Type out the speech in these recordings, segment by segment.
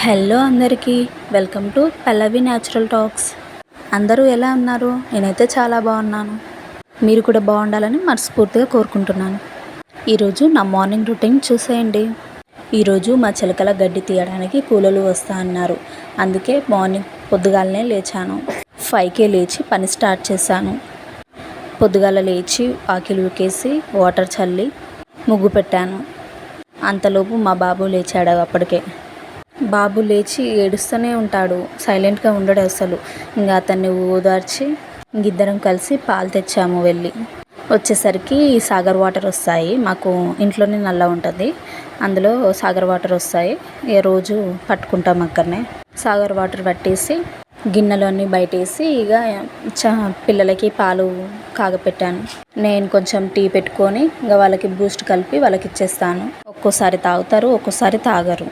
Hello అందరికీ, welcome to Pallavi natural talks. అందరూ ఎలా ఉన్నారు? నేనైతే చాలా బాగున్నాను. మీరు కూడా బాగుండాలని మనస్ఫూర్తిగా కోరుకుంటున్నాను. ఈరోజు నా మార్నింగ్ రొటీన్ చూసేయండి. ఈరోజు మా చిలకల గడ్డి తీయడానికి కూలీలు వస్తా అన్నారు. అందుకే మార్నింగ్ పొద్దుగాలనే లేచాను. 5కే లేచి పని స్టార్ట్ చేశాను. పొద్దుగాల లేచి ఆకిలి ఉకేసి వాటర్ చల్లి ముగ్గు పెట్టాను. అంతలోపు మా బాబు లేచాడు. అప్పటికే బాబు లేచి ఏడుస్తూనే ఉంటాడు, సైలెంట్గా ఉండడు అసలు. ఇంకా అతన్ని ఓదార్చి ఇద్దరం కలిసి పాలు తెచ్చాము. వచ్చేసరికి సాగర్ వాటర్ వస్తాయి. మాకు ఇంట్లోనే నల్ల ఉంటుంది, అందులో సాగర్ వాటర్ వస్తాయి. రోజు పట్టుకుంటాం అక్కడనే. సాగర్ వాటర్ పట్టేసి గిన్నెలు అన్నీ బయటేసి పిల్లలకి పాలు కాగపెట్టాను. నేను కొంచెం టీ పెట్టుకొని ఇంకా వాళ్ళకి బూస్ట్ కలిపి వాళ్ళకి ఇచ్చేస్తాను. ఒక్కోసారి తాగుతారు, ఒక్కోసారి తాగరు.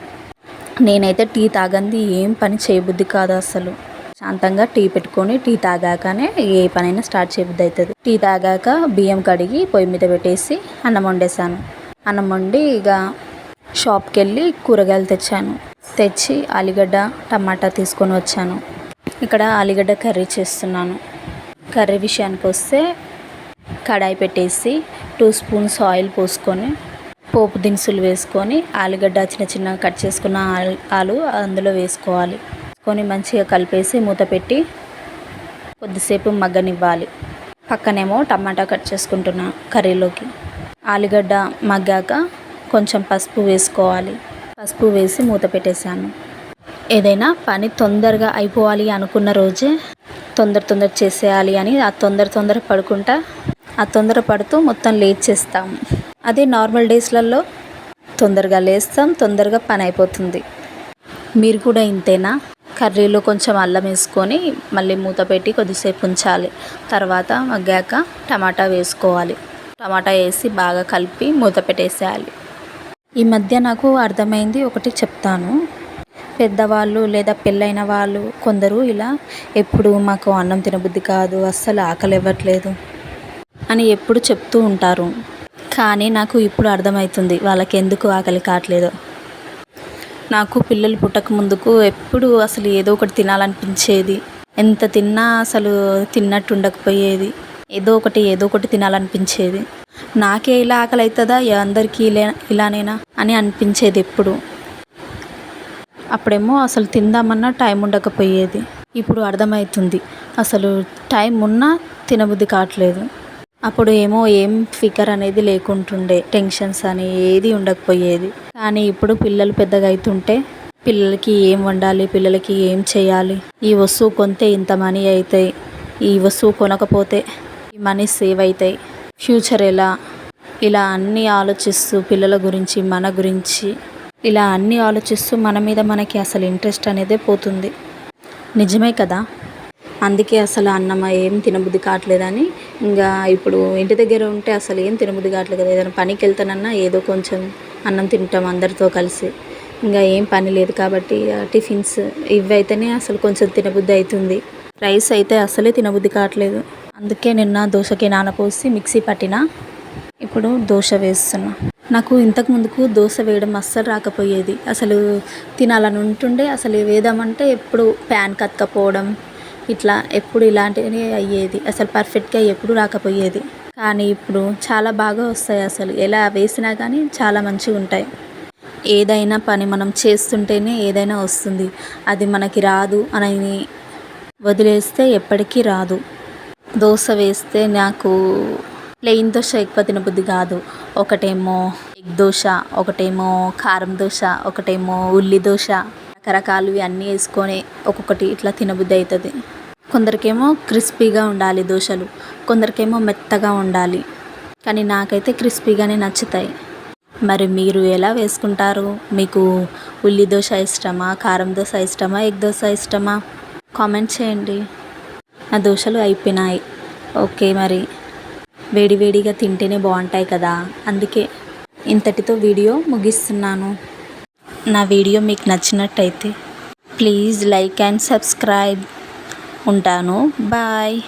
నేనైతే టీ తాగంది ఏం పని చేయబుద్ధి కాదు అసలు. శాంతంగా టీ పెట్టుకొని టీ తాగాకనే ఏ పనైనా స్టార్ట్ చేయబుద్ధి అవుతుంది. టీ తాగాక బియ్యం కడిగి పొయ్యి మీద పెట్టేసి అన్నం వండేసాను. అన్నం వండి షాప్కి వెళ్ళి కూరగాయలు తెచ్చి ఆలుగడ్డ టమాటా తీసుకొని వచ్చాను. ఇక్కడ ఆలుగడ్డ కర్రీ చేస్తున్నాను. కర్రీ విషయానికి వస్తే కడాయి పెట్టేసి 2 స్పూన్స్ ఆయిల్ పోసుకొని పోపు దినుసులు వేసుకొని ఆలుగడ్డ చిన్న కట్ చేసుకున్న ఆలు అందులో వేసుకోవాలి. మంచిగా కలిపేసి మూత పెట్టి కొద్దిసేపు మగ్గనివ్వాలి. పక్కనేమో టమాటా కట్ చేసుకుంటున్నా కర్రీలోకి. ఆలుగడ్డ మగ్గాక కొంచెం పసుపు వేసుకోవాలి. పసుపు వేసి మూత పెట్టేశాను. ఏదైనా పని తొందరగా అయిపోవాలి అనుకున్న రోజే తొందర చేసేయాలి అని ఆ తొందర పడుకుంటా, ఆ తొందర పడుతూ మొత్తం లేట్ చేస్తాము. అదే నార్మల్ డేస్లలో తొందరగా లేస్తాం, తొందరగా పని అయిపోతుంది. మీరు కూడా ఇంతేనా? కర్రీలో కొంచెం అల్లం వేసుకొని మళ్ళీ మూత పెట్టి కొద్దిసేపు ఉంచాలి. తర్వాత మగ్గాక టమాటా వేసుకోవాలి. టమాటా వేసి బాగా కలిపి మూత పెట్టేసేయాలి. ఈ మధ్య నాకు అర్థమైంది, ఒకటి చెప్తాను. పెద్దవాళ్ళు లేదా పెళ్ళైన వాళ్ళు కొందరు ఇలా ఎప్పుడు మాకు అన్నం తినబుద్ధి కాదు, అస్సలు ఆకలి ఇవ్వట్లేదు అని ఎప్పుడు చెప్తూ ఉంటారు. కానీ నాకు ఇప్పుడు అర్థమవుతుంది వాళ్ళకి ఎందుకు ఆకలి కావట్లేదో. నాకు పిల్లలు పుట్టక ముందుకు ఎప్పుడు అసలు ఏదో ఒకటి తినాలనిపించేది. ఎంత తిన్నా అసలు తిన్నట్టు ఉండకపోయేది. ఏదో ఒకటి తినాలనిపించేది. నాకే ఇలా ఆకలి అవుతుందా, అందరికీ ఇలానేనా అని అనిపించేది ఎప్పుడు. అప్పుడేమో అసలు తిందామన్నా టైం ఉండకపోయేది. ఇప్పుడు అర్థమవుతుంది అసలు టైం ఉన్నా తినబుద్ధి కావట్లేదు. అప్పుడు ఏం ఫికర్ అనేది లేకుంటుండే, టెన్షన్స్ అని ఏది ఉండకపోయేది. కానీ ఇప్పుడు పిల్లలు పెద్దగా అవుతుంటే పిల్లలకి ఏం వండాలి, పిల్లలకి ఏం చేయాలి, ఈ వస్తువు కొంటే ఇంత మనీ అవుతాయి, ఈ వస్తువు కొనకపోతే ఈ మనీ సేవ్ అవుతాయి, ఫ్యూచర్ ఎలా, ఇలా అన్నీ ఆలోచిస్తూ పిల్లల గురించి మన గురించి ఇలా అన్నీ ఆలోచిస్తూ మన మీద మనకి అసలు ఇంట్రెస్ట్ అనేది పోతుంది. నిజమే కదా? అందుకే అసలు అన్నం ఏం తినబుద్ధి కావట్లేదని ఇంకా ఇప్పుడు ఇంటి దగ్గర ఉంటే అసలు ఏం తినబుద్ధి కావట్లేదు కదా. ఏదైనా పనికి వెళ్తానన్నా ఏదో కొంచెం అన్నం తింటాం అందరితో కలిసి. ఇంకా ఏం పని లేదు కాబట్టి టిఫిన్స్ ఇవి అయితేనే అసలు కొంచెం తినబుద్ధి అవుతుంది. రైస్ అయితే అసలే తినబుద్ధి కావట్లేదు. అందుకే నిన్న దోశకి నానపోసి మిక్సీ పట్టిన, ఇప్పుడు దోశ వేస్తున్నా. నాకు ఇంతకు ముందుకు దోశ వేయడం అస్సలు రాకపోయేది. అసలు తినాలని ఉంటుండే, అసలు వేద్దామంటే ఎప్పుడు ప్యాన్ కతకపోవడం, ఇట్లా ఎప్పుడు ఇలాంటివి అయ్యేది. అసలు పర్ఫెక్ట్గా ఎప్పుడు రాకపోయేది. కానీ ఇప్పుడు చాలా బాగా వస్తాయి. అసలు ఎలా వేసినా కానీ చాలా మంచిగా ఉంటాయి. ఏదైనా పని మనం చేస్తుంటేనే ఏదైనా వస్తుంది. అది మనకి రాదు అని వదిలేస్తే ఎప్పటికీ రాదు. దోశ వేస్తే నాకు ప్లెయిన్ దోశ ఎక్కువ తినబుద్ధి కాదు. ఒకటేమో ఎగ్ దోశ, ఒకటేమో కారం దోశ, ఒకటేమో ఉల్లి దోశ, రకరకాలు అన్నీ వేసుకొని ఒక్కొక్కటి ఇట్లా తినబుద్ధి అవుతుంది. కొందరికేమో క్రిస్పీగా ఉండాలి దోశలు, కొందరికేమో మెత్తగా ఉండాలి. కానీ నాకైతే క్రిస్పీగానే నచ్చుతాయి. మరి మీరు ఎలా వేసుకుంటారు? మీకు ఉల్లి దోశ ఇష్టమా, కారం దోశ ఇష్టమా, ఎగ్ దోశ ఇష్టమా? కామెంట్ చేయండి. నా దోశలు అయిపోయినాయి. ఓకే, మరి వేడివేడిగా తింటేనే బాగుంటాయి కదా, అందుకే ఇంతటితో వీడియో ముగిస్తున్నాను. నా వీడియో మీకు నచ్చినట్టయితే ప్లీజ్ లైక్ అండ్ సబ్స్క్రైబ్. ఉంటాను. బాయ్.